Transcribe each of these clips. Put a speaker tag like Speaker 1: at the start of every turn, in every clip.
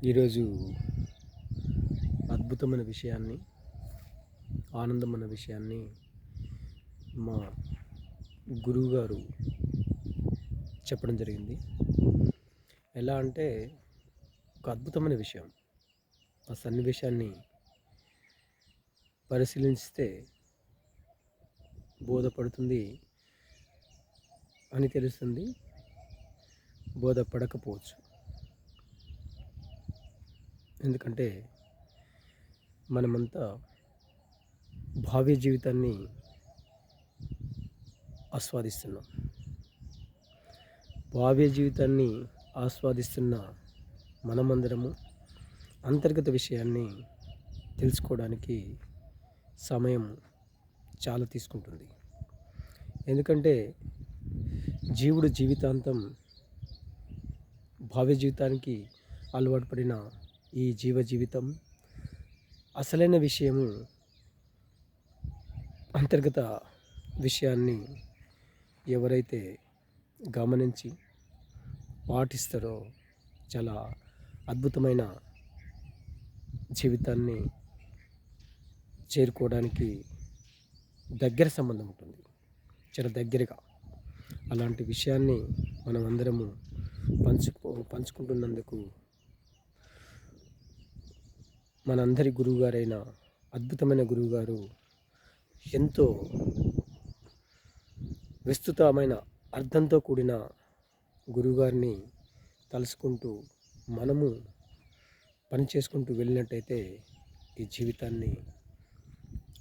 Speaker 1: ఈరోజు అద్భుతమైన విషయాన్ని, ఆనందమైన విషయాన్ని మా గురువుగారు చెప్పడం జరిగింది. ఎలా అంటే ఒక అద్భుతమైన విషయం. ఆ సన్నివేశాన్ని పరిశీలిస్తే బోధపడుతుంది అని తెలుస్తుంది. బోధపడకపోవచ్చు. ఎందుకంటే మనమంతా భావి జీవితాన్ని ఆస్వాదిస్తున్నాం. భావి జీవితాన్ని ఆస్వాదిస్తున్న మనమందరము అంతర్గత విషయాన్ని తెలుసుకోవడానికి సమయం చాలా తీసుకుంటుంది. ఎందుకంటే జీవుడు జీవితాంతం భావి జీవితానికి అలవాటు పడిన ఈ జీవితం అసలైన విషయము, అంతర్గత విషయాన్ని ఎవరైతే గమనించి పాటిస్తారో చాలా అద్భుతమైన జీవితాన్ని చేరుకోవడానికి దగ్గర సంబంధం ఉంటుంది. చాలా దగ్గరగా అలాంటి విషయాన్ని మనం అందరము పంచుకుంటున్నందుకు మనందరి గురువుగారైన అద్భుతమైన గురువుగారు ఎంతో విస్తృతమైన అర్థంతో కూడిన గురువుగారిని తలుసుకుంటూ మనము పని చేసుకుంటూ వెళ్ళినట్టయితే ఈ జీవితాన్ని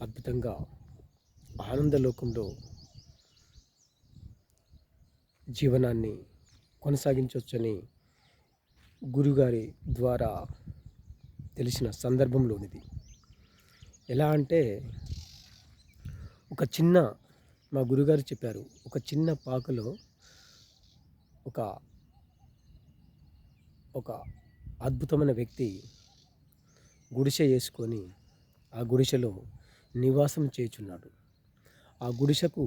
Speaker 1: అద్భుతంగా ఆనందలోకంలో జీవనాన్ని కొనసాగించవచ్చని గురుగారి ద్వారా తెలిసిన సందర్భంలోనిది. ఎలా అంటే మా గురుగారు చెప్పారు, ఒక చిన్న పాకలో ఒక ఒక అద్భుతమైన వ్యక్తి గుడిసె వేసుకొని ఆ గుడిసెలో నివాసం చేయుచున్నాడు. ఆ గుడిసెకు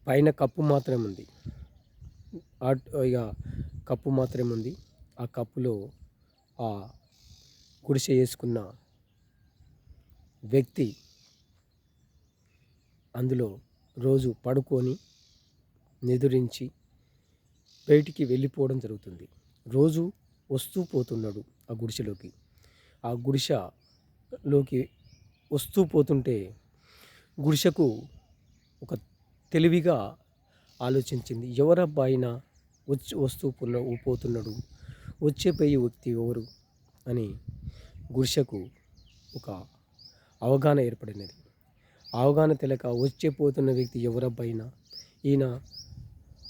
Speaker 1: పైన కప్పు మాత్రమే ఉంది. ఇక కప్పు మాత్రమే ఉంది. ఆ కప్పులో ఆ గుడిసె వేసుకున్న వ్యక్తి అందులో రోజు పడుకొని నిదురించి బయటికి వెళ్ళిపోవడం జరుగుతుంది. రోజు వస్తూ పోతున్నాడు ఆ గుడిసెలోకి. ఆ గుడిసెలోకి వస్తూ పోతుంటే గుడిసెకు ఒక తెలివిగా ఆలోచించింది, ఎవరబ్బా ఆయన వస్తూ పోతున్నాడు, వచ్చేపోయే వ్యక్తి ఎవరు అని గుడిసెకు ఒక అవగాహన ఏర్పడినది. అవగాహన తెలియక పోతున్న వ్యక్తి ఎవరబ్బా ఈయన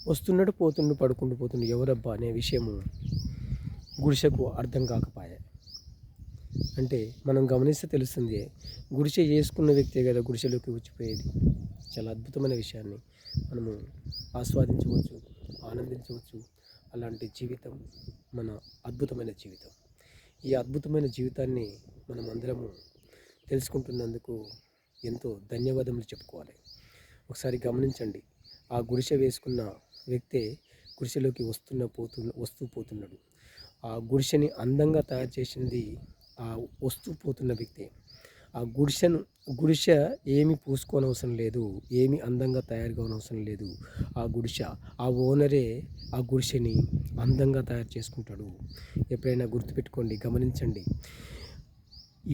Speaker 1: వస్తున్నాడు పోతుండు పడుకుంటూ పోతుండు ఎవరబ్బా అనే విషయము గుడిసెకు అర్థం కాకపాయే. అంటే మనం గమనిస్తే తెలుస్తుంది, గుడిసె వేసుకున్న వ్యక్తే కదా గుడిసెలోకి వచ్చిపోయేది. చాలా అద్భుతమైన విషయాన్ని మనము ఆస్వాదించవచ్చు, ఆనందించవచ్చు. అలాంటి జీవితం మన అద్భుతమైన జీవితం. ఈ అద్భుతమైన జీవితాన్ని మనం అందరము తెలుసుకుంటున్నందుకు ఎంతో ధన్యవాదములు చెప్పుకోవాలి. ఒకసారి గమనించండి, ఆ గుడిసె వేసుకున్న వ్యక్తే గుడిసెలోకి వస్తూ పోతున్నాడు. ఆ గుడిసెని అందంగా తయారు చేసింది ఆ వస్తూ పోతున్న వ్యక్తే. ఆ గుడిసె ఏమి పూసుకోనవసరం లేదు, ఏమి అందంగా తయారు కావనవసరం లేదు. ఆ ఓనరే ఆ గుడిసెని అందంగా తయారు చేసుకుంటాడు. ఎప్పుడైనా గుర్తుపెట్టుకోండి, గమనించండి.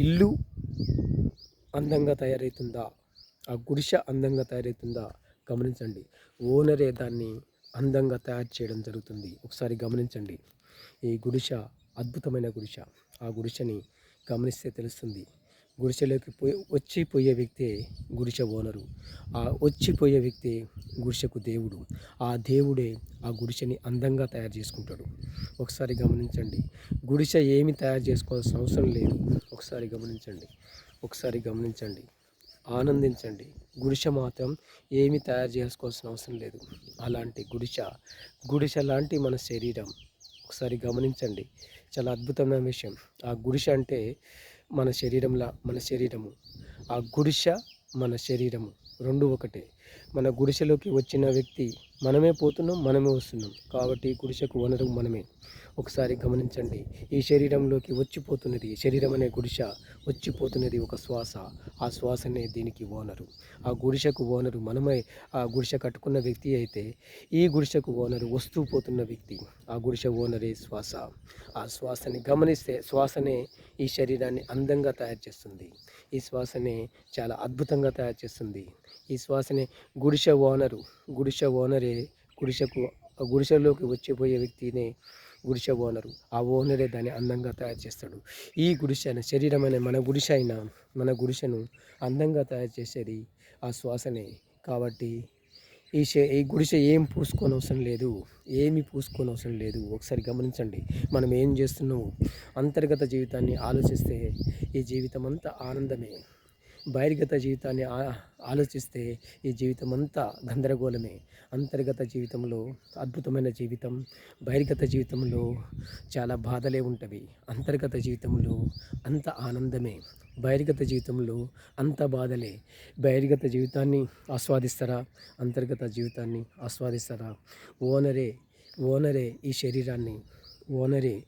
Speaker 1: ఇల్లు అందంగా తయారవుతుందా, ఆ గుడిసె అందంగా తయారవుతుందా గమనించండి. ఓనరే దాన్ని అందంగా తయారు చేయడం జరుగుతుంది. ఒకసారి గమనించండి. ఈ గుడిసె అద్భుతమైన గుడిసె. ఆ గుడిసెని గమనిస్తే తెలుస్తుంది. గుడిసెలోకి వచ్చిపోయే వ్యక్తే గుడిసె ఓనరు. ఆ వచ్చిపోయే వ్యక్తి గుడిసెకు దేవుడు. ఆ దేవుడే ఆ గుడిసెని అందంగా తయారు చేసుకుంటాడు. ఒకసారి గమనించండి. గుడిసె ఏమి తయారు చేసుకోవాల్సిన అవసరం లేదు. ఒకసారి గమనించండి, ఆనందించండి. గుడిసె మాత్రం ఏమి తయారు చేసుకోవాల్సిన అవసరం లేదు. అలాంటి గుడిసె లాంటి మన శరీరం. ఒకసారి గమనించండి, చాలా అద్భుతమైన విషయం. ఆ గుడిసె అంటే మన శరీరము, ఆ గుడిసె మన శరీరము రెండు ఒకటే. మన గుడిసెలోకి వచ్చిన వ్యక్తి మనమే పోతున్నాం, మనమే వస్తున్నాం. కాబట్టి గుడిసెకు ఓనరు మనమే. ఒకసారి గమనించండి. ఈ శరీరంలోకి వచ్చిపోతున్నది, శరీరం అనే గుడిసె వచ్చిపోతున్నది ఒక శ్వాస. ఆ శ్వాసనే దీనికి ఓనరు. ఆ గుడిసెకు ఓనరు మనమే. ఆ గుడిసె కట్టుకున్న వ్యక్తి అయితే ఈ గుడిసెకు ఓనరు వస్తూ పోతున్న వ్యక్తి. ఆ గుడిసె ఓనరే శ్వాస. ఆ శ్వాసని గమనిస్తే శ్వాసనే ఈ శరీరాన్ని అందంగా తయారు చేస్తుంది. ఈ శ్వాసనే చాలా అద్భుతంగా తయారు చేస్తుంది. ఈ శ్వాసనే గుడిసె ఓనరు. గుడిసె ఓనరే గుడిసెలోకి వచ్చిపోయే వ్యక్తినే గుడిసె ఓనరు. ఆ ఓనరే దాన్ని అందంగా తయారు చేస్తాడు. ఈ గుడిసె శరీరం అనే మన గుడిసెను అందంగా తయారు చేసేది ఆ శ్వాసనే. కాబట్టి ఈ గుడిసె ఏమి పూసుకోనవసరం లేదు. ఒకసారి గమనించండి. మనం ఏం చేస్తున్నాము, అంతర్గత జీవితాన్ని ఆలోచిస్తే ఈ జీవితం అంతా ఆనందమే. బహిర్గత జీవితాన్ని ఆలోచిస్తే ఈ జీవితం అంతా గందరగోళమే. అంతర్గత జీవితంలో అద్భుతమైన జీవితం, బహిర్గత జీవితంలో చాలా బాధలే ఉంటవి. అంతర్గత జీవితంలో అంత ఆనందమే, బహిర్గత జీవితంలో అంత బాధలే. బహిర్గత జీవితాన్ని ఆస్వాదిస్తారా, అంతర్గత జీవితాన్ని ఆస్వాదిస్తారా? ఓనరే ఈ శరీరాన్ని, ఓనరే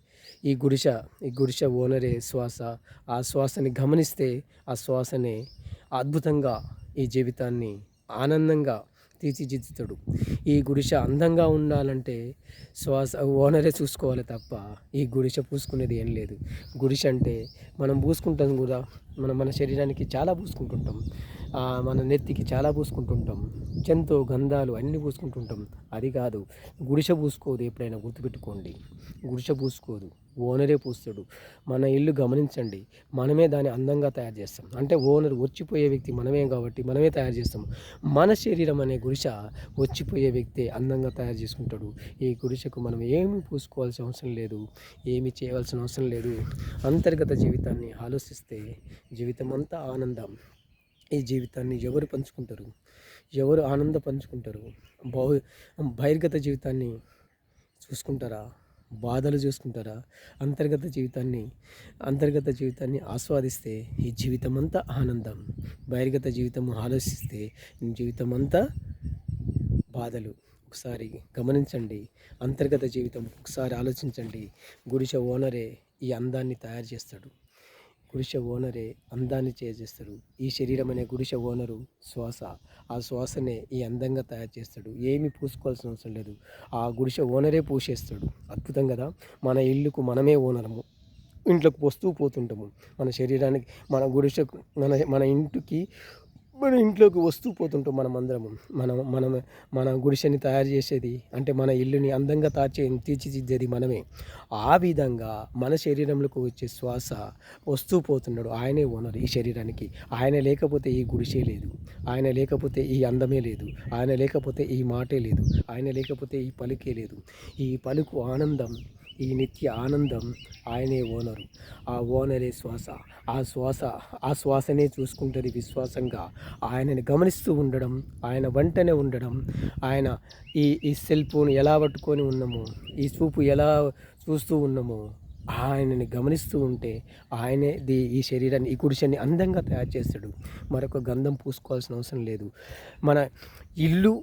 Speaker 1: ఈ గుడిసె ఓనరే శ్వాస. ఆ శ్వాసని గమనిస్తే ఆ శ్వాసనే అద్భుతంగా ఈ జీవితాన్ని ఆనందంగా తీర్చిదిద్దుతాడు. ఈ గుడిసె అందంగా ఉండాలంటే ఓనరే చూసుకోవాలి తప్ప ఈ గుడిసె పూసుకునేది ఏం లేదు. గుడిసె అంటే మనం పూసుకుంటాం కూడా, మన శరీరానికి చాలా పూసుకుంటుంటాం. మన నెత్తికి చాలా పూసుకుంటుంటాం. చెంతో గంధాలు అన్నీ పూసుకుంటుంటాం. అది కాదు, గుడిసె పూసుకోదు. ఎప్పుడైనా గుర్తుపెట్టుకోండి, గుడిసె పూసుకోదు, ఓనరే పూస్తాడు. మన ఇల్లు గమనించండి. మనమే దాన్ని అందంగా తయారు చేస్తాం. అంటే ఓనర్ వచ్చిపోయే వ్యక్తి మనమే కాబట్టి మనమే తయారు చేస్తాం. మన శరీరం అనే గుడిసె వచ్చిపోయే వ్యక్తి అందంగా తయారు చేసుకుంటాడు. ఈ గుడిసెకు మనం ఏమి పూసుకోవాల్సిన అవసరం లేదు, ఏమి చేయవలసిన అవసరం లేదు. అంతర్గత జీవితాన్ని ఆలోచిస్తే జీవితం అంతా ఆనందం. ఈ జీవితాన్ని ఎవరు పంచుకుంటారు, ఎవరు ఆనందం పంచుకుంటారు? బహిర్గత జీవితాన్ని చూసుకుంటారా, బాధలు చూసుకుంటారా? అంతర్గత జీవితాన్ని ఆస్వాదిస్తే ఈ జీవితం అంతా ఆనందం. బహిర్గత జీవితం ఆలోచిస్తే జీవితం అంతా బాధలు. ఒకసారి గమనించండి. అంతర్గత జీవితం ఒకసారి ఆలోచించండి. గుడిసె ఓనరే ఈ అందాన్ని తయారు చేస్తాడు. గుడిసె ఓనరే అందాన్ని చేసేస్తాడు. ఈ శరీరం అనే గుడిసె ఓనరు శ్వాస. ఆ శ్వాసనే ఈ అందంగా తయారు చేస్తాడు. ఏమి పూసుకోవాల్సిన అవసరం లేదు. ఆ గుడిసె ఓనరే పూసేస్తాడు. అద్భుతం కదా! మన ఇల్లుకు మనమే ఓనరము. ఇంట్లోకి వస్తూ పోతుంటాము. మన శరీరానికి, మన ఇంటికి, మన ఇంట్లోకి వస్తూ పోతుంటాం మనమందరము. మన గుడిసెని తయారు చేసేది, అంటే మన ఇల్లుని అందంగా తీర్చిదిద్దేది మనమే. ఆ విధంగా మన శరీరంలోకి వచ్చే శ్వాస వస్తూ పోతున్నాడు. ఆయనే ఓనర్ ఈ శరీరానికి. ఆయన లేకపోతే ఈ గుడిసె లేదు, ఆయన లేకపోతే ఈ అందమే లేదు, ఆయన లేకపోతే ఈ మాటే లేదు, ఆయన లేకపోతే ఈ పలుకే లేదు. ఈ పలుకు ఆనందం, ఈ నిత్య ఆనందం ఆయనే ఓనరు. ఆ ఓనరే శ్వాస. ఆ శ్వాసనే చూసుకుంటుంది విశ్వాసంగా. ఆయనని గమనిస్తూ ఉండడం, ఆయన వెంటనే ఉండడం, ఆయన ఈ సెల్ ఫోన్ ఎలా పట్టుకొని ఉన్నామో, ఈ చూపు ఎలా చూస్తూ ఉన్నామో, ఆయనని గమనిస్తూ ఉంటే ఆయనే ఈ శరీరాన్ని, ఈ గుడిసెని అందంగా తయారు చేస్తాడు. మరొక గంధం పూసుకోవాల్సిన అవసరం లేదు. మన ఇల్లు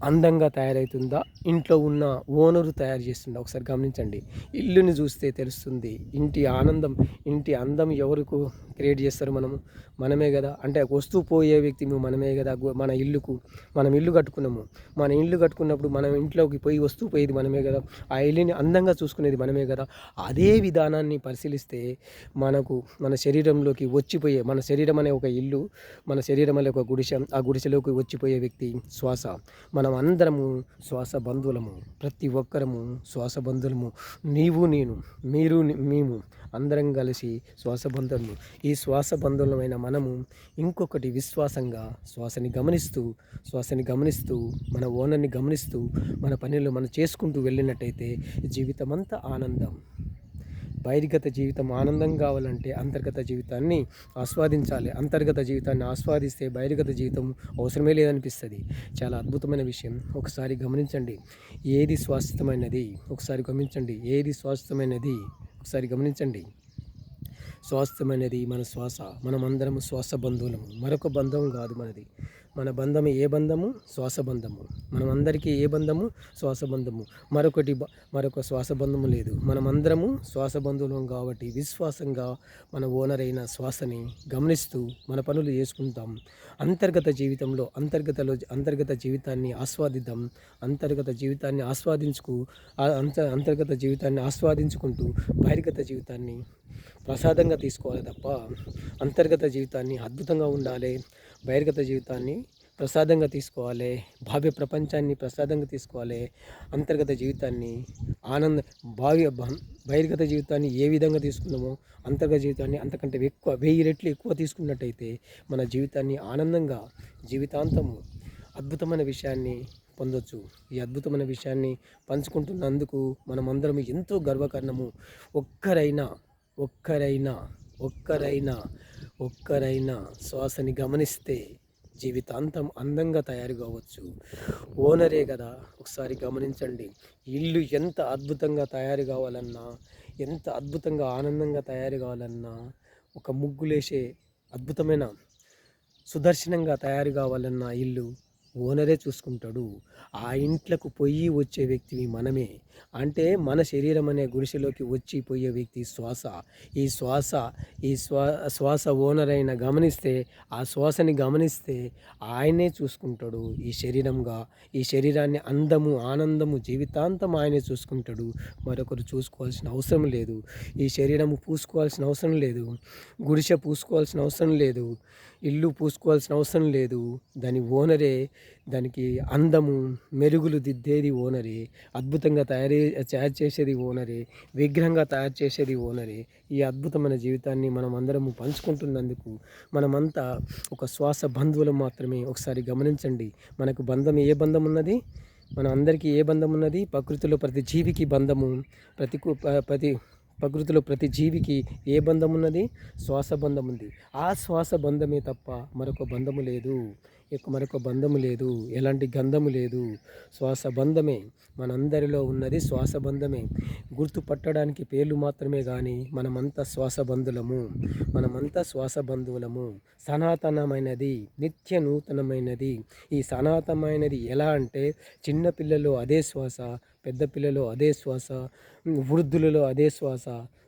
Speaker 1: అందంగా తయారవుతుందా, ఇంట్లో ఉన్న ఓనరు తయారు చేస్తుందా? ఒకసారి గమనించండి. ఇల్లుని చూస్తే తెలుస్తుంది. ఇంటి అందం ఎవరికి క్రియేట్ చేస్తారు? మనమే కదా. అంటే వస్తూ పోయే వ్యక్తి మనమే కదా. మనం ఇల్లు కట్టుకున్నాము. మన ఇల్లు కట్టుకున్నప్పుడు మనం ఇంట్లోకి పోయి వస్తూ పోయేది మనమే కదా. ఆ ఇల్లుని అందంగా చూసుకునేది మనమే కదా. అదే విధానాన్ని పరిశీలిస్తే మన శరీరంలోకి వచ్చిపోయే, మన శరీరం అనే ఒక ఇల్లు, మన శరీరం అనే ఒక గుడిసె, ఆ గుడిసెలోకి వచ్చిపోయే వ్యక్తి శ్వాస. మనం అందరము శ్వాస బంధువులము. ప్రతి ఒక్కరము శ్వాస బంధువులము. నీవు, నేను, మీరు, మేము అందరం కలిసి శ్వాస బంధువులు. ఈ శ్వాస బంధువులమైన మనము ఇంకొకటి విశ్వాసంగా శ్వాసని గమనిస్తూ మన ఓనర్ని గమనిస్తూ మన పనులు మనం చేసుకుంటూ వెళ్ళినట్టయితే జీవితం అంతా ఆనందం. బహిర్గత జీవితం ఆనందం కావాలంటే అంతర్గత జీవితాన్ని ఆస్వాదించాలి. అంతర్గత జీవితాన్ని ఆస్వాదిస్తే బహిర్గత జీవితం అవసరమే లేదనిపిస్తుంది. చాలా అద్భుతమైన విషయం. ఒకసారి గమనించండి. ఏది శాశ్వతమైనది? ఒకసారి గమనించండి. స్వాస్థ్యం అనేది మన శ్వాస. మనమందరం శ్వాస బంధువులము. మరొక బంధం కాదు మనది. మన బంధం ఏ బంధము? శ్వాస బంధము. మనమందరికీ ఏ బంధము? శ్వాస బంధము. మరొక శ్వాస బంధము లేదు. మనమందరము శ్వాస బంధువులం కాబట్టి విశ్వాసంగా మన ఓనర్ అయిన శ్వాసని గమనిస్తూ మన పనులు చేసుకుంటాం. అంతర్గత జీవితంలో అంతర్గత జీవితాన్ని ఆస్వాదిద్దాం. అంతర్గత జీవితాన్ని ఆస్వాదించుకుంటూ బహిర్గత జీవితాన్ని ప్రసాదంగా తీసుకోవాలి తప్ప అంతర్గత జీవితాన్ని అద్భుతంగా ఉండాలి. బహిర్గత జీవితాన్ని ప్రసాదంగా తీసుకోవాలి. భావ్య ప్రపంచాన్ని ప్రసాదంగా తీసుకోవాలి. అంతర్గత జీవితాన్ని బహిర్గత జీవితాన్ని ఏ విధంగా తీసుకున్నామో అంతర్గత జీవితాన్ని అంతకంటే ఎక్కువ 1000 రెట్లు ఎక్కువ తీసుకున్నట్టయితే మన జీవితాన్ని ఆనందంగా జీవితాంతము అద్భుతమైన విషయాన్ని పొందొచ్చు. ఈ అద్భుతమైన విషయాన్ని పంచుకుంటున్నందుకు మనమందరం ఎంతో గర్వకారణము. ఒక్కరైనా శ్వాసని గమనిస్తే జీవితాంతం అందంగా తయారు కావచ్చు. ఓనరే కదా, ఒకసారి గమనించండి. ఇల్లు ఎంత అద్భుతంగా తయారు కావాలన్నా, ఎంత అద్భుతంగా ఆనందంగా తయారు కావాలన్నా, ఒక ముగ్గులేసే అద్భుతమైన సుదర్శనంగా తయారు కావాలన్నా ఇల్లు ఓనరే చూసుకుంటాడు. ఆ ఇంట్లోకి పొయ్యి వచ్చే వ్యక్తివి మనమే. అంటే మన శరీరం అనే గుడిసెలోకి వచ్చి పోయే వ్యక్తి శ్వాస. ఈ శ్వాస ఓనర్ అయిన గమనిస్తే, ఆ శ్వాసని గమనిస్తే ఆయనే చూసుకుంటాడు ఈ శరీరాన్ని ఆనందము జీవితాంతం ఆయనే చూసుకుంటాడు. మరొకరు చూసుకోవాల్సిన అవసరం లేదు. ఈ శరీరము పూసుకోవాల్సిన అవసరం లేదు. గుడిసె పూసుకోవాల్సిన అవసరం లేదు. ఇల్లు పూసుకోవాల్సిన అవసరం లేదు. ఓనరే దానికి అందము మెరుగులు దిద్దేది ఓనరే. అద్భుతంగా తయారు చేసేది ఓనరే. విగ్రహంగా తయారు చేసేది ఓనరే. ఈ అద్భుతమైన జీవితాన్ని మనం అందరము పంచుకుంటున్నందుకు మనమంతా ఒక శ్వాస బంధువులు మాత్రమే. ఒకసారి గమనించండి, మనకు ఏ బంధం ఉన్నది? మన అందరికీ ఏ బంధం ఉన్నది? ప్రకృతిలో ప్రతి జీవికి బంధము. ప్రకృతిలో ప్రతి జీవికి ఏ బంధం ఉన్నది? శ్వాస బంధం ఉంది. ఆ శ్వాస బంధమే తప్ప మరొక బంధము లేదు. ఎలాంటి గంధము లేదు. శ్వాస బంధమే మనందరిలో ఉన్నది. శ్వాస బంధమే. గుర్తుపట్టడానికి పేర్లు మాత్రమే కానీ మనమంతా శ్వాస బంధువులము. సనాతనమైనది, నిత్య నూతనమైనది. ఈ సనాతనమైనది ఎలా అంటే, చిన్నపిల్లలో అదే శ్వాస, పెద్ద పిల్లలో అదే శ్వాస, వృద్ధులలో అదే శ్వాస.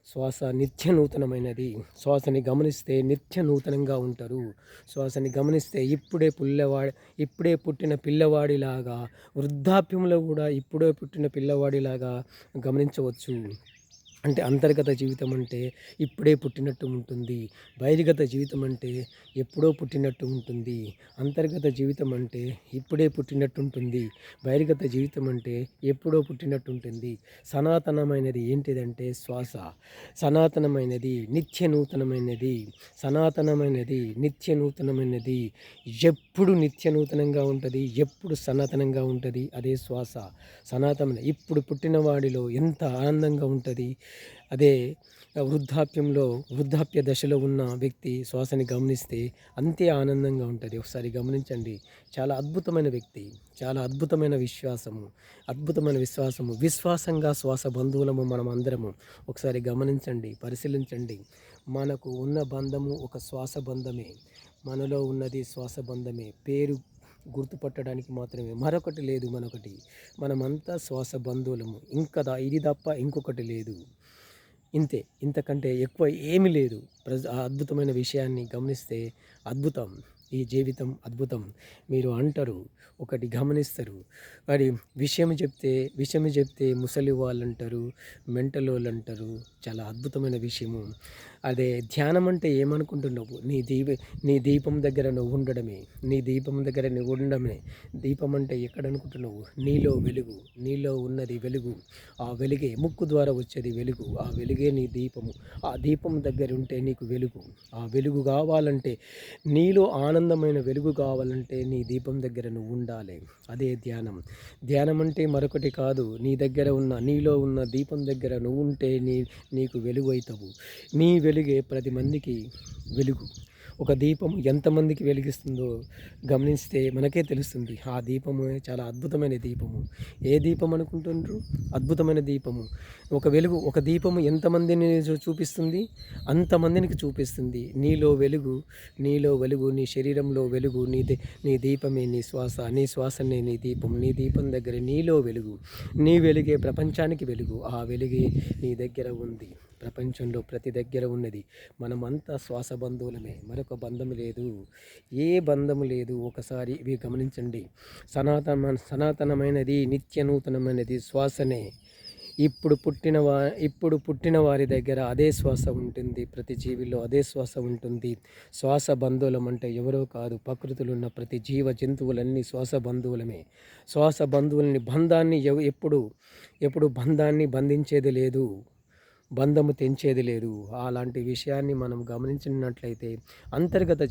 Speaker 1: శ్వాస నిత్య నూతనమైనది. శ్వాసని గమనిస్తే నిత్య నూతనంగా ఉంటారు. శ్వాసని గమనిస్తే ఇప్పుడే పుట్టిన పిల్లవాడిలాగా, వృద్ధాప్యంలో కూడా ఇప్పుడే పుట్టిన పిల్లవాడిలాగా గమనించవచ్చు. అంటే అంతర్గత జీవితం అంటే ఇప్పుడే పుట్టినట్టు ఉంటుంది. బహిర్గత జీవితం అంటే ఎప్పుడో పుట్టినట్టు ఉంటుంది. అంతర్గత జీవితం అంటే ఇప్పుడే పుట్టినట్టు ఉంటుంది. బహిర్గత జీవితం అంటే ఎప్పుడో పుట్టినట్టు ఉంటుంది. సనాతనమైనది ఏంటిదంటే శ్వాస. సనాతనమైనది నిత్య నూతనమైనది. ఎప్పుడు నిత్య నూతనంగా ఉంటుంది, ఎప్పుడు సనాతనంగా ఉంటుంది. అదే శ్వాస. సనాతన ఇప్పుడు పుట్టిన వాడిలో ఎంత ఆనందంగా ఉంటుంది. అదే వృద్ధాప్య దశలో ఉన్న వ్యక్తి శ్వాసని గమనిస్తే అంతే ఆనందంగా ఉంటుంది. ఒకసారి గమనించండి. చాలా అద్భుతమైన వ్యక్తి, చాలా అద్భుతమైన విశ్వాసము. విశ్వాసంగా శ్వాస బంధువులము మనం అందరము. ఒకసారి గమనించండి, పరిశీలించండి. మనకు ఉన్న బంధము ఒక శ్వాస బంధమే. మనలో ఉన్నది శ్వాస బంధమే. పేరు గుర్తుపట్టడానికి మాత్రమే, మరొకటి లేదు. మనమంతా శ్వాస బంధువులము. ఇది తప్ప ఇంకొకటి లేదు. ఇంతే, ఇంతకంటే ఎక్కువ ఏమీ లేదు. ఆ అద్భుతమైన విషయాన్ని గమనిస్తే అద్భుతం. ఈ జీవితం అద్భుతం. మీరు అంటారు, ఒకటి గమనిస్తారు. మరి విషయం చెప్తే ముసలి వాళ్ళు అంటారు, మెంటల్ వాళ్ళు అంటారు. చాలా అద్భుతమైన విషయము. అదే ధ్యానం అంటే ఏమనుకుంటున్నావు? నీ దీపం దగ్గర నువ్వు ఉండడమే. దీపం అంటే ఎక్కడ అనుకుంటున్నావు? నీలో ఉన్నది వెలుగు. ఆ వెలుగే ముక్కు ద్వారా వచ్చేది వెలుగు. ఆ వెలుగే నీ దీపము. ఆ దీపం దగ్గర ఉంటే నీకు వెలుగు. ఆ వెలుగు కావాలంటే, నీలో ఆనందమైన వెలుగు కావాలంటే నీ దీపం దగ్గర నువ్వు ఉండాలి. అదే ధ్యానం. ధ్యానం అంటే మరొకటి కాదు. నీలో ఉన్న దీపం దగ్గర నువ్వు ఉంటే నీకు వెలుగు అవుతావు. నీ వెలుగే 10 మందికి వెలుగు. ఒక దీపము ఎంతమందికి వెలిగిస్తుందో గమనిస్తే మనకే తెలుస్తుంది. ఆ దీపము చాలా అద్భుతమైన దీపము. ఏ దీపం అనుకుంటుండ్రు? అద్భుతమైన దీపము. ఒక దీపము ఎంతమందిని చూపిస్తుంది? అంతమందినికి చూపిస్తుంది. నీలో వెలుగు, నీ శరీరంలో వెలుగు, నీ దీపమే నీ శ్వాస, నీ శ్వాసనే నీ దీపం, నీ దీపం దగ్గర నీలో వెలుగు, నీ వెలుగే ప్రపంచానికి వెలుగు. ఆ వెలుగే నీ దగ్గర ఉంది. ప్రపంచంలో ప్రతి దగ్గర ఉన్నది. మనమంతా శ్వాస బంధువులమే, మరొక బంధం లేదు, ఏ బంధము లేదు. ఒకసారి ఇవి గమనించండి. సనాతనమైనది, నిత్య నూతనమైనది శ్వాసనే. ఇప్పుడు పుట్టిన వారి దగ్గర అదే శ్వాస ఉంటుంది. ప్రతి జీవిలో అదే శ్వాస ఉంటుంది. శ్వాస బంధువులం అంటే ఎవరో కాదు, ప్రకృతిలో ఉన్న ప్రతి జంతువులన్నీ శ్వాస బంధువులమే. శ్వాస బంధువులని ఎప్పుడు బంధాన్ని బంధించేది లేదు, బంధము తెంచేది లేదు. అలాంటి విషయాన్ని మనం గమనించినట్లయితే అంతర్గత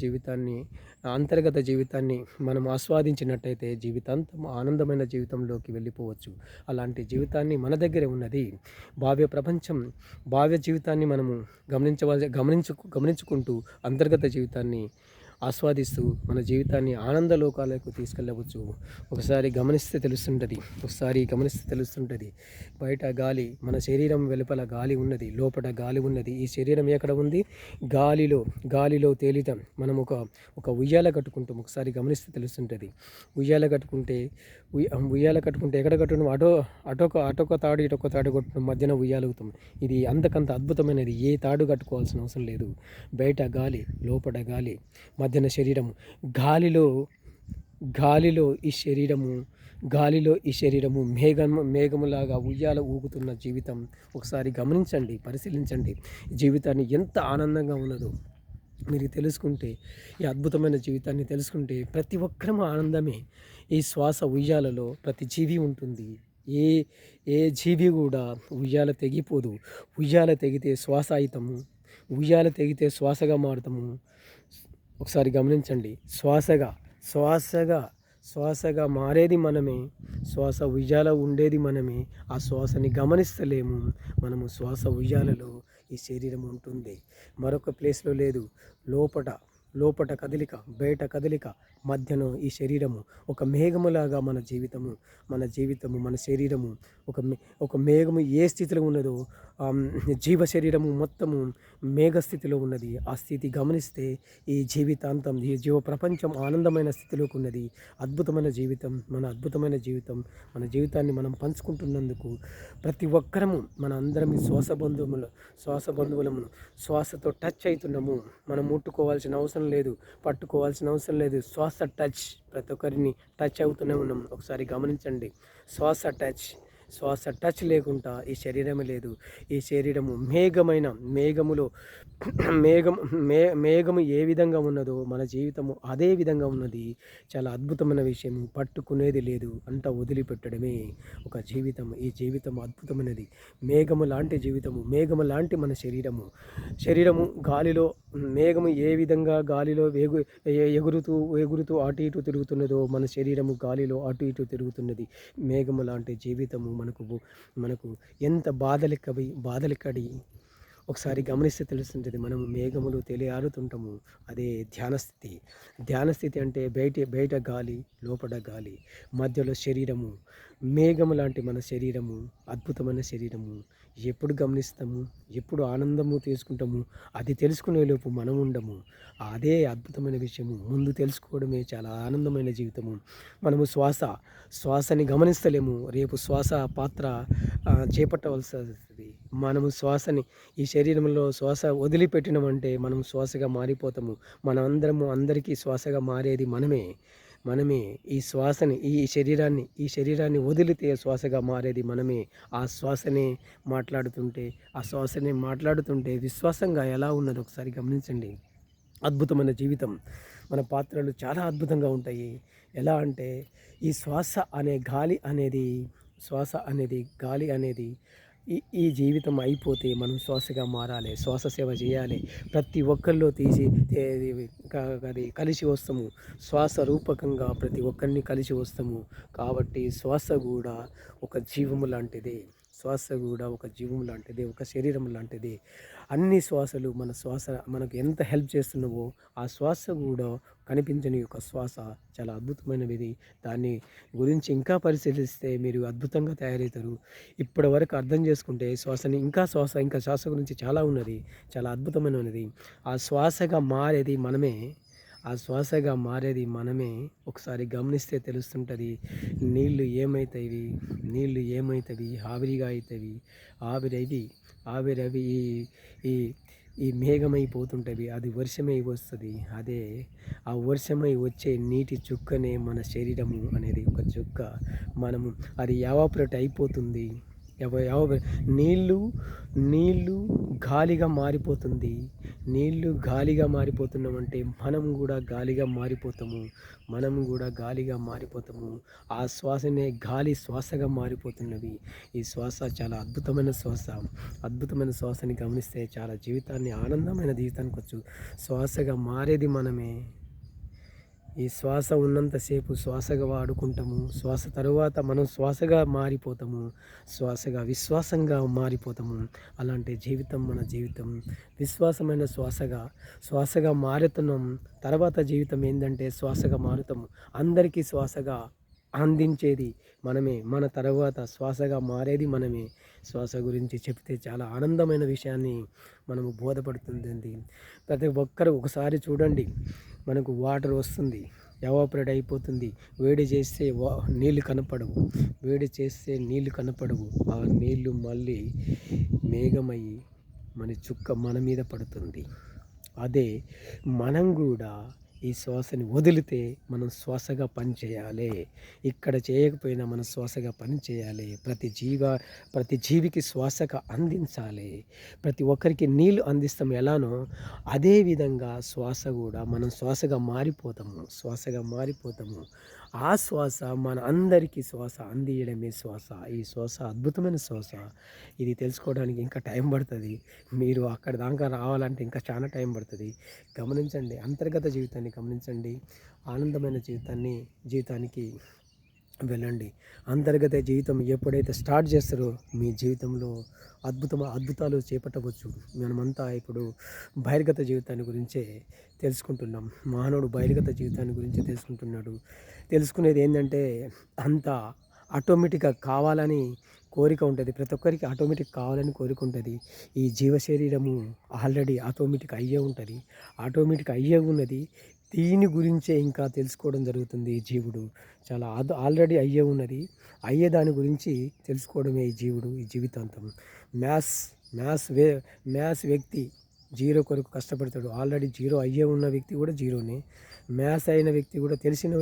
Speaker 1: జీవితాన్ని మనం ఆస్వాదించినట్లయితే జీవితాంతం ఆనందమైన జీవితంలోకి వెళ్ళిపోవచ్చు. అలాంటి జీవితాన్ని మన దగ్గరే ఉన్నది. భావ్య జీవితాన్ని మనము గమనించుకుంటూ అంతర్గత జీవితాన్ని ఆస్వాదిస్తూ మన జీవితాన్ని ఆనందలోకాలకు తీసుకెళ్ళవచ్చు. ఒకసారి గమనిస్తే తెలుస్తుంటుంది. బయట గాలి, మన శరీరం వెలుపల గాలి ఉన్నది, లోపల గాలి ఉన్నది. ఈ శరీరం ఎక్కడ ఉంది? గాలిలో తేలితం. మనం ఒక ఉయ్యాల కట్టుకుంటాం. ఒకసారి గమనిస్తే తెలుస్తుంటుంది. ఉయ్యాల కట్టుకుంటే ఎక్కడ కట్టుకుంటాం? అటొక తాడు ఇటొక తాడు కొట్టుకుని మధ్యన ఉయ్యాలుగుతాం. ఇది అంతకంత అద్భుతమైనది. ఏ తాడు కట్టుకోవాల్సిన అవసరం లేదు. బయట గాలి, లోపల గాలి, మధ్యన శరీరము. గాలిలో ఈ శరీరము మేఘములాగా ఉయ్యాల ఊగుతున్న జీవితం. ఒకసారి గమనించండి, పరిశీలించండి. జీవితాన్ని ఎంత ఆనందంగా ఉన్నదో మీరు తెలుసుకుంటే, ఈ అద్భుతమైన జీవితాన్ని తెలుసుకుంటే ప్రతి ఒక్కరూ ఆనందమే. ఈ శ్వాస ఉయ్యాలలో ప్రతి జీవి ఉంటుంది. ఏ జీవి కూడా ఉయ్యాల తెగిపోదు. ఉయ్యాల తెగితే శ్వాస అవుతాము, ఉయ్యాల తెగితే శ్వాసగా మారుతాము. ఒకసారి గమనించండి. శ్వాసగా మారేది మనమే, శ్వాస ఉయ్యాల ఉండేది మనమే. ఆ శ్వాసని గమనిస్తలేము. మనము శ్వాస ఉయ్యాలలో ఈ శరీరం ఉంటుంది, మరొక ప్లేస్లో లేదు. లోపట కదలిక, బయట కదలిక, మధ్యలో ఈ శరీరము. ఒక మేఘములాగా మన జీవితము, మన శరీరము ఒక మేఘము ఏ స్థితిలో ఉన్నదో జీవ శరీరము మొత్తము మేఘ స్థితిలో ఉన్నది. ఆ స్థితి గమనిస్తే ఈ జీవ ప్రపంచం ఆనందమైన స్థితిలోకి ఉన్నది. అద్భుతమైన జీవితం, మన జీవితాన్ని మనం పంచుకుంటున్నందుకు ప్రతి ఒక్కరము మన అందరం శ్వాస బంధువులము, శ్వాసతో టచ్ అవుతున్నాము. మనం ముట్టుకోవాల్సిన అవసరం లేదు, పట్టుకోవాల్సిన అవసరం లేదు. శ్వాస టచ్, ప్రతి ఒక్కరిని టచ్ అవుతూనే ఉన్నాం. ఒకసారి గమనించండి. శ్వాస టచ్ లేకుండా ఈ శరీరమే లేదు. ఈ శరీరము మేఘము ఏ విధంగా ఉన్నదో మన జీవితము అదే విధంగా ఉన్నది. చాలా అద్భుతమైన విషయము. పట్టుకునేది లేదు, అంతా వదిలిపెట్టడమే ఒక జీవితం. ఈ జీవితం అద్భుతమైనది. మేఘము లాంటి జీవితము, మేఘము లాంటి మన శరీరము గాలిలో, మేఘము ఏ విధంగా గాలిలో ఎగురుతూ అటు ఇటు తిరుగుతున్నదో మన శరీరము గాలిలో అటు ఇటు తిరుగుతున్నది. మేఘము లాంటి జీవితము మనకు ఎంత బాధలిక్కడి ఒకసారి గమనిస్తే తెలుస్తుంటుంది. మనము మేఘములు తేలియారుతుంటాము. అదే ధ్యానస్థితి అంటే బయట గాలి, లోపల గాలి, మధ్యలో శరీరము. మేఘము లాంటి మన శరీరము, అద్భుతమైన శరీరము. ఎప్పుడు గమనిస్తాము, ఎప్పుడు ఆనందము తీసుకుంటాము, అది తెలుసుకునే లోపు మనం ఉండము. అదే అద్భుతమైన విషయము. ముందు తెలుసుకోవడమే చాలా ఆనందమైన జీవితము. మనము శ్వాసని గమనిస్తలేము. రేపు శ్వాస పాత్ర చేపట్టవలసి వస్తుంది. మనము ఈ శరీరంలో శ్వాస వదిలిపెట్టినామంటే మనం శ్వాసగా మారిపోతాము. అందరికీ శ్వాసగా మారేది మనమే. ఈ శరీరాన్ని వదిలితే శ్వాసగా మారేది మనమే. ఆ శ్వాసనే మాట్లాడుతుంటే విశ్వాసంగా ఎలా ఉన్నది ఒకసారి గమనించండి. అద్భుతమైన జీవితం. మన పాత్రలు చాలా అద్భుతంగా ఉంటాయి. ఎలా అంటే ఈ శ్వాస అనే గాలి అనేది ఈ జీవితం అయిపోతే మనం శ్వాసగా మారాలి, శ్వాస సేవ చేయాలి. ప్రతి ఒక్కరిలో అది కలిసి వస్తాము. శ్వాస రూపకంగా ప్రతి ఒక్కరిని కలిసి వస్తాము. కాబట్టి శ్వాస కూడా ఒక జీవము లాంటిది. శ్వాస కూడా ఒక జీవం లాంటిది, ఒక శరీరం లాంటిది. అన్ని శ్వాసలు మన శ్వాస మనకు ఎంత హెల్ప్ చేస్తున్నావో ఆ శ్వాస కూడా కనిపించని ఒక శ్వాస చాలా అద్భుతమైనది. దాన్ని గురించి ఇంకా పరిశీలిస్తే మీరు అద్భుతంగా తయారవుతారు. ఇప్పటి వరకు అర్థం చేసుకుంటే శ్వాసని ఇంకా శ్వాస గురించి చాలా ఉన్నది, చాలా అద్భుతమైనది. ఆ శ్వాసగా మారేది మనమే. ఆ శ్వాసగా మారేది మనమే. ఒకసారి గమనిస్తే తెలుస్తుంటుంది. నీళ్ళు ఏమవుతాయి, నీళ్ళు ఏమవుతాయి, ఆవిరిగా అవుతాయి. ఆవిరవి ఆవిరవి ఈ ఈ ఈ మేఘమైపోతుంటవి, అది వర్షమై వస్తుంది. అదే ఆ వర్షమై వచ్చే నీటి చుక్కనే మన శరీరము అనేది ఒక చుక్క. మనము అది ఎవాపరేట్ అయిపోతుంది. ఎవ ఎవ నీళ్ళు నీళ్ళు గాలిగా మారిపోతుంది. నీళ్ళు గాలిగా మారిపోతున్నామంటే మనం కూడా గాలిగా మారిపోతాము. మనం కూడా గాలిగా మారిపోతాము. ఆ శ్వాసనే గాలి శ్వాసగా మారిపోతున్నవి. ఈ శ్వాస చాలా అద్భుతమైన శ్వాస. అద్భుతమైన శ్వాసని గమనిస్తే చాలా జీవితాన్ని ఆనందమైన జీవితానికి వచ్చు. శ్వాసగా మారేది మనమే. ఈ శ్వాస ఉన్నంతసేపు శ్వాసగా వాడుకుంటాము. శ్వాస తరువాత మనం శ్వాసగా మారిపోతాము. శ్వాసగా విశ్వాసంగా మారిపోతాము. అలాంటి జీవితం మన జీవితం. విశ్వాసమైన శ్వాసగా మారుతున్నాం. తర్వాత జీవితం ఏంటంటే శ్వాసగా మారుతాము. అందరికీ శ్వాసగా అందించేది మనమే. మన తర్వాత శ్వాసగా మారేది మనమే. శ్వాస గురించి చెప్తే చాలా ఆనందమైన విషయాన్ని మనము బోధపడుతుంది. ప్రతి ఒక్కరు ఒకసారి చూడండి, మనకు వాటర్ వస్తుంది, ఎవాపరేట్ అయిపోతుంది. వేడి చేస్తే నీళ్ళు కనపడవు. వేడి చేస్తే నీళ్ళు కనపడవు. ఆ నీళ్ళు మళ్ళీ మేఘమయ్యి మన చుక్క మన మీద పడుతుంది. అదే మనం కూడా ఈ శ్వాసని వదిలితే మనం శ్వాసగా పని చేయాలి. ఇక్కడ చేయకపోయినా మనం శ్వాసగా పని చేయాలి. ప్రతి జీవికి శ్వాసగా అందించాలి. ప్రతి ఒక్కరికి నీళ్ళు అందిస్తాం ఎలానో అదే విధంగా శ్వాస కూడా మనం శ్వాసగా మారిపోతాము. ఆ శ్వాస మన అందరికీ శ్వాస అందియడమే శ్వాస. ఈ శ్వాస అద్భుతమైన శ్వాస. ఇది తెలుసుకోవడానికి ఇంకా టైం పడుతుంది. మీరు అక్కడ దాకా రావాలంటే ఇంకా చాలా టైం పడుతుంది. గమనించండి, అంతర్గత జీవితాన్ని గమనించండి. ఆనందమైన జీవితానికి వెళ్ళండి. అంతర్గత జీవితం ఎప్పుడైతే స్టార్ట్ చేస్తారో మీ జీవితంలో అద్భుతాలు చేపట్టవచ్చు. మనమంతా ఇప్పుడు బహిర్గత జీవితాన్ని గురించే తెలుసుకుంటున్నాం. మానవుడు బహిర్గత జీవితాన్ని గురించి తెలుసుకుంటున్నాడు. తెలుసుకునేది ఏంటంటే అంతా ఆటోమేటిక్గా కావాలని కోరిక ఉంటుంది. ప్రతి ఒక్కరికి ఆటోమేటిక్ కావాలని కోరిక ఉంటుంది. ఈ జీవ శరీరము ఆల్రెడీ ఆటోమేటిక్ అయ్యే ఉన్నది. దీని గురించే ఇంకా తెలుసుకోవడం జరుగుతుంది. ఈ జీవుడు చాలా ఆల్రెడీ అయ్యే ఉన్నది. అయ్యే దాని గురించి తెలుసుకోవడమే ఈ జీవితాంతం. మ్యాథ్స్ వ్యక్తి జీరో కొరకు కష్టపడతాడు. ఆల్రెడీ జీరో అయ్యే ఉన్న వ్యక్తి కూడా జీరోనే. మ్యాథ్స్ అయిన వ్యక్తి కూడా తెలిసిన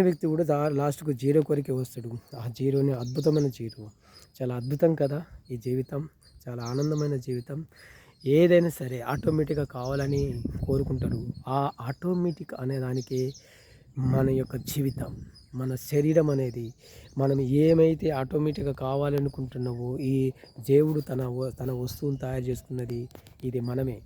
Speaker 1: వ్యక్తి కూడా లాస్ట్కు జీరో కొరకే వస్తాడు. ఆ జీరోని అద్భుతమైన జీరో. చాలా అద్భుతం కదా ఈ జీవితం. చాలా ఆనందమైన జీవితం. ఏదైనా సరే ఆటోమేటిక్గా కావాలని కోరుకుంటారు. ఆ ఆటోమేటిక్ అనేదానికి మన యొక్క జీవితం, మన శరీరం అనేది మనం ఏమైతే ఆటోమేటిక్గా కావాలనుకుంటున్నావో ఈ దేవుడు తన వస్తువును తయారు చేసుకున్నది ఇది మనమే.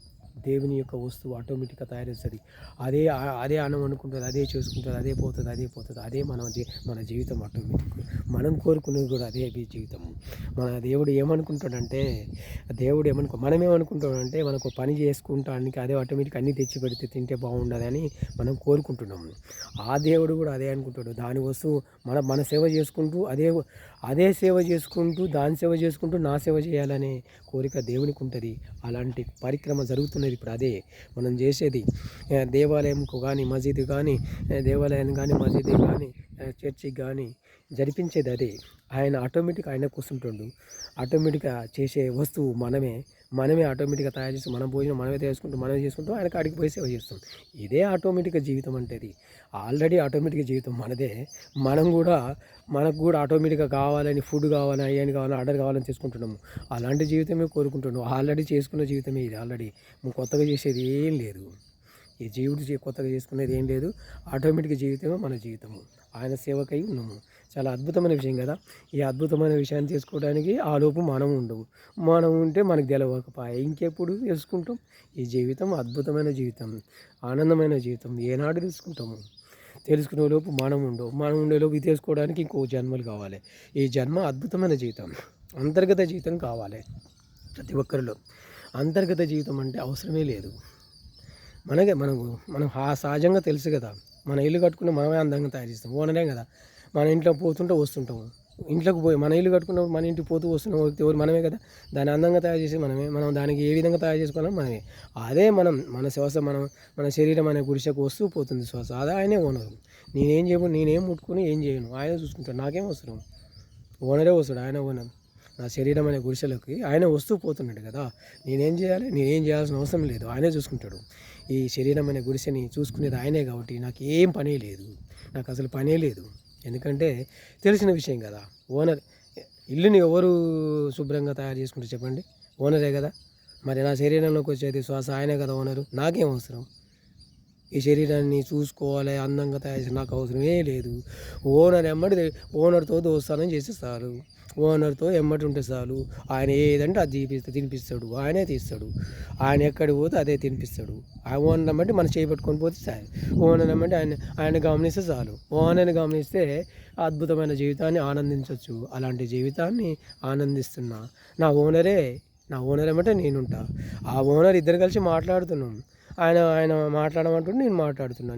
Speaker 1: దేవుని యొక్క వస్తువు ఆటోమేటిక్గా తయారు చేస్తుంది. అదే అన్నం అనుకుంటుంది, అదే చూసుకుంటుంది, అదే పోతుంది. అదే మన జీవితం ఆటోమేటిక్. మనం కోరుకునేది కూడా అదే జీవితం. మన దేవుడు మనం ఏమనుకుంటామంటే మనకు పని చేసుకుంటానికి అదే ఆటోమేటిక్ అన్నీ తెచ్చి పెడితే తింటే బాగుండదని మనం కోరుకుంటున్నాము. ఆ దేవుడు కూడా అదే అనుకుంటాడు. దాని వస్తువు మన సేవ చేసుకుంటూ అదే సేవ చేసుకుంటూ దాని సేవ చేసుకుంటూ నా సేవ చేయాలనే కోరిక దేవునికి ఉంటుంది. అలాంటి పరిక్రమ జరుగుతున్నది ఇప్పుడు. అదే మనం చేసేది. దేవాలయంకు కానీ మసీదు కానీ మసీదు కానీ చర్చికి కానీ జరిపించేది అదే. ఆయన ఆటోమేటిక్గా ఆయన కూర్చుంటుండు. ఆటోమేటిక్గా చేసే వస్తువు మనమే ఆటోమేటిక్గా తయారు చేసి మనం భోజనం మనమే చేసుకుంటూ ఆయన కాడికి పోయి సేవ చేస్తాం. ఇదే ఆటోమేటిక్గా జీవితం అంటే. ఆల్రెడీ ఆటోమేటిక్గా జీవితం మనదే. మనకు కూడా ఆటోమేటిక్గా కావాలని ఫుడ్ కావాలని అయ్యని కావాలని ఆర్డర్ కావాలని చేసుకుంటున్నాము. అలాంటి జీవితమే కోరుకుంటున్నాం. ఆల్రెడీ చేసుకున్న జీవితమే ఇది. ఆల్రెడీ కొత్తగా చేసేది ఏం లేదు. ఈ జీవుడు కొత్తగా చేసుకునేది ఏం లేదు. ఆటోమేటిక్ జీవితమే మన జీవితము. ఆయన సేవకై ఉన్నాము. చాలా అద్భుతమైన విషయం కదా. ఈ అద్భుతమైన విషయాన్ని చేసుకోవడానికి ఆలోపు మనం ఉంటే మనకు తెలవకపోయే ఇంకెప్పుడు తెలుసుకుంటాం. ఈ జీవితం అద్భుతమైన జీవితం, ఆనందమైన జీవితం. ఏనాడు తెలుసుకుంటాము. తెలుసుకునేలోపు మనం ఉండవు. మనం ఉండేలోపు ఇది తెలుసుకోవడానికి ఇంకో జన్మలు కావాలి. ఈ జన్మ అద్భుతమైన జీవితం, అంతర్గత జీవితం కావాలి ప్రతి ఒక్కరిలో. అంతర్గత జీవితం అంటే అవసరమే లేదు. మనకే మనం సహజంగా తెలుసు కదా! మన ఇల్లు కట్టుకుని మనమే అందంగా తయారు చేస్తాం. ఓనరే కదా! మన ఇంట్లో పోతుంటే వస్తుంటాము. ఇంట్లోకి పోయి మన ఇల్లు కట్టుకున్నప్పుడు మన ఇంటికి పోతూ వస్తున్న వ్యక్తి ఎవరు? మనమే కదా! దాన్ని అందంగా తయారు చేసేది మనమే. మనం దానికి ఏ విధంగా తయారు చేసుకోవాలో మనమే. అదే మన శ్వాస మన శరీరం అనే గుడిసెకు వస్తూ పోతుంది శ్వాస. అదే ఆయనే ఓనరు. నేనేం ముట్టుకొని ఏం చేయను. ఆయనే చూసుకుంటాడు. నాకేం అవసరం? ఓనరే వస్తాడు. ఆయన ఓనర్. నా శరీరం అనే గుడిసెలోకి ఆయన వస్తూ పోతున్నాడు కదా! నేనేం చేయాలి? నేనేం చేయాల్సిన అవసరం లేదు. ఆయనే చూసుకుంటాడు. ఈ శరీరం అనే గుడిసెని చూసుకునేది ఆయనే కాబట్టి నాకేం పనే లేదు. నాకసలు పనే లేదు. ఎందుకంటే తెలిసిన విషయం కదా! ఓనర్ ఇల్లుని ఎవరు శుభ్రంగా తయారు చేసుకుంటారు చెప్పండి? ఓనరే కదా! మరి నా శరీరంలోకి వచ్చేది శ్వాస ఆయనే కదా ఓనరు. నాకేం అవసరం? ఈ శరీరాన్ని చూసుకోవాలి, అందంగా తయారు చేసి నాకు అవసరమే లేదు. ఓనర్తో దోస్తానం చేస్తే చాలు. ఓనర్తో ఎమ్మటి ఉంటే చాలు. ఆయన ఏదంటే అది తినిపిస్తాడు. ఆయనే తీస్తాడు. ఆయన ఎక్కడికి పోతే అదే తినిపిస్తాడు. ఆ ఓనర్ ఎమ్మటి మనం చేపట్టుకొని పోతే చాలు. ఓనర్ ఎమ్మటి ఆయన గమనిస్తే చాలు. ఓనర్ని గమనిస్తే అద్భుతమైన జీవితాన్ని ఆనందించవచ్చు. అలాంటి జీవితాన్ని ఆనందిస్తున్నా. నా ఓనర్ ఎమ్మటే నేనుంటా. ఆ ఓనర్ ఇద్దరు కలిసి మాట్లాడుతున్నాం. ఆయన మాట్లాడమంటుంటే నేను మాట్లాడుతున్నా.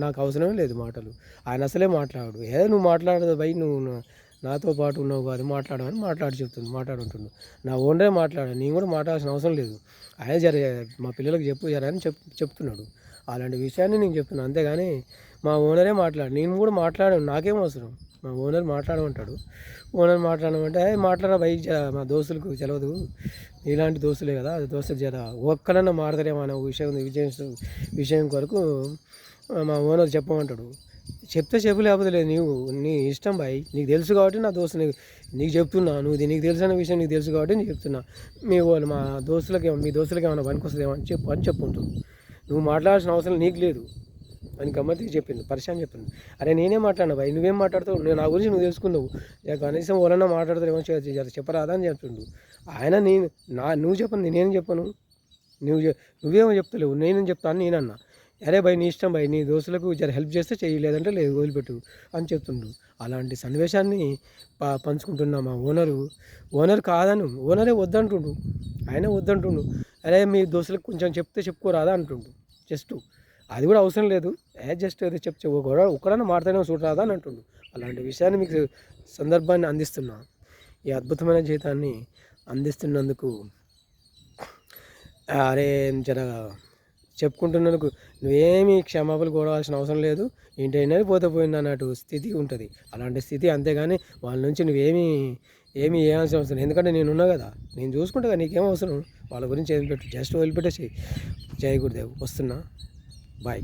Speaker 1: నాకు అవసరమే లేదు మాటలు. ఆయన అసలే మాట్లాడడు. నువ్వు మాట్లాడదు భయ్, నువ్వు నాతో పాటు ఉన్నావు కాదు, మాట్లాడమని మాట్లాడుంటుండు. నా ఓనరే మాట్లాడాను. నేను కూడా మాట్లాడాల్సిన అవసరం లేదు. ఆయన మా పిల్లలకు చెప్పు అని చెప్తున్నాడు. అలాంటి విషయాన్ని నేను చెప్తున్నాను. అంతేగాని మా ఓనరే నేను కూడా మాట్లాడాను. నాకేం అవసరం? మా ఓనర్ మాట్లాడమంటాడు. ఓనర్ మాట్లాడమంటే మాట్లాడరా భయ్, మా దోస్తులకు తెలవదు, ఇలాంటి దోస్తులే కదా, అది దోస్తులు జర ఒక్కడన్నా మారతారేమో అనే విషయం కొరకు మా ఓనర్ చెప్పమంటాడు. చెప్తే చెప్పు, లేకపోతే లేదు. నీ ఇష్టం భాయ్. నీకు తెలుసు కాబట్టి నా దోస్తు నీకు చెప్తున్నా. నీకు తెలిసిన విషయం నీకు తెలుసు కాబట్టి నేను చెప్తున్నా. మీ దోస్తులకి ఏమైనా పనికొస్తుందేమో అని చెప్పుంటుంది. నువ్వు మాట్లాడాల్సిన అవసరం నీకు లేదు అని గమ్మత్తుగా చెప్పింది. పరిశాన్ చెప్పింది. అరే నేనే మాట్లాడినా భయ్, నువ్వేం మాట్లాడుతావు? నా గురించి నువ్వు తెలుసుకున్నావు. కనీసం ఎవరన్నా మాట్లాడతారేమో చెప్పరాదా అని చెప్తుండు. ఆయన నువ్వు చెప్పను, నేనేం చెప్పను. నువ్వేమో చెప్తలేవు, నేనేం చెప్తాను నేనన్నా. అరే భయ్ నీ ఇష్టం భయ్, నీ దోస్తులకు జర హెల్ప్ చేస్తే చెయ్యి, లేదంటే లేదు, వదిలిపెట్టు అని చెప్తుండు. అలాంటి సన్నివేశాన్ని పంచుకుంటున్నా. మా ఓనర్ కాదను, ఓనరే వద్దంటుండు. ఆయనే వద్దంటుండు. అరే మీ దోస్తులకు కొంచెం చెప్పుకోరాదా అంటుండు. జస్ట్ అది కూడా అవసరం లేదు. జస్ట్ అది ఒక్కడన్నా మాట్లాడినా చూడరాదా అని అంటుండు. అలాంటి విషయాన్ని మీకు సందర్భాన్ని అందిస్తున్నా. ఈ అద్భుతమైన జీవితాన్ని అందిస్తున్నందుకు అరే జర చెప్పుకుంటున్నందుకు నువ్వేమీ క్షమాపణలు కోరవలసిన అవసరం లేదు. ఏంటైనా పోతే పోయింది అన్నట్టు స్థితి ఉంటుంది. అలాంటి స్థితి. అంతేగాని వాళ్ళ నుంచి ఏమీ చేయాల్సిన అవసరం లేదు. ఎందుకంటే నేనున్నా కదా, నేను చూసుకుంటా కదా, నీకేం అవసరం? వాళ్ళ గురించి వదిలిపెట్టు, జస్ట్ వదిలిపెట్టేసి. జై గురుదేవ్. వస్తున్నా. బాయ్.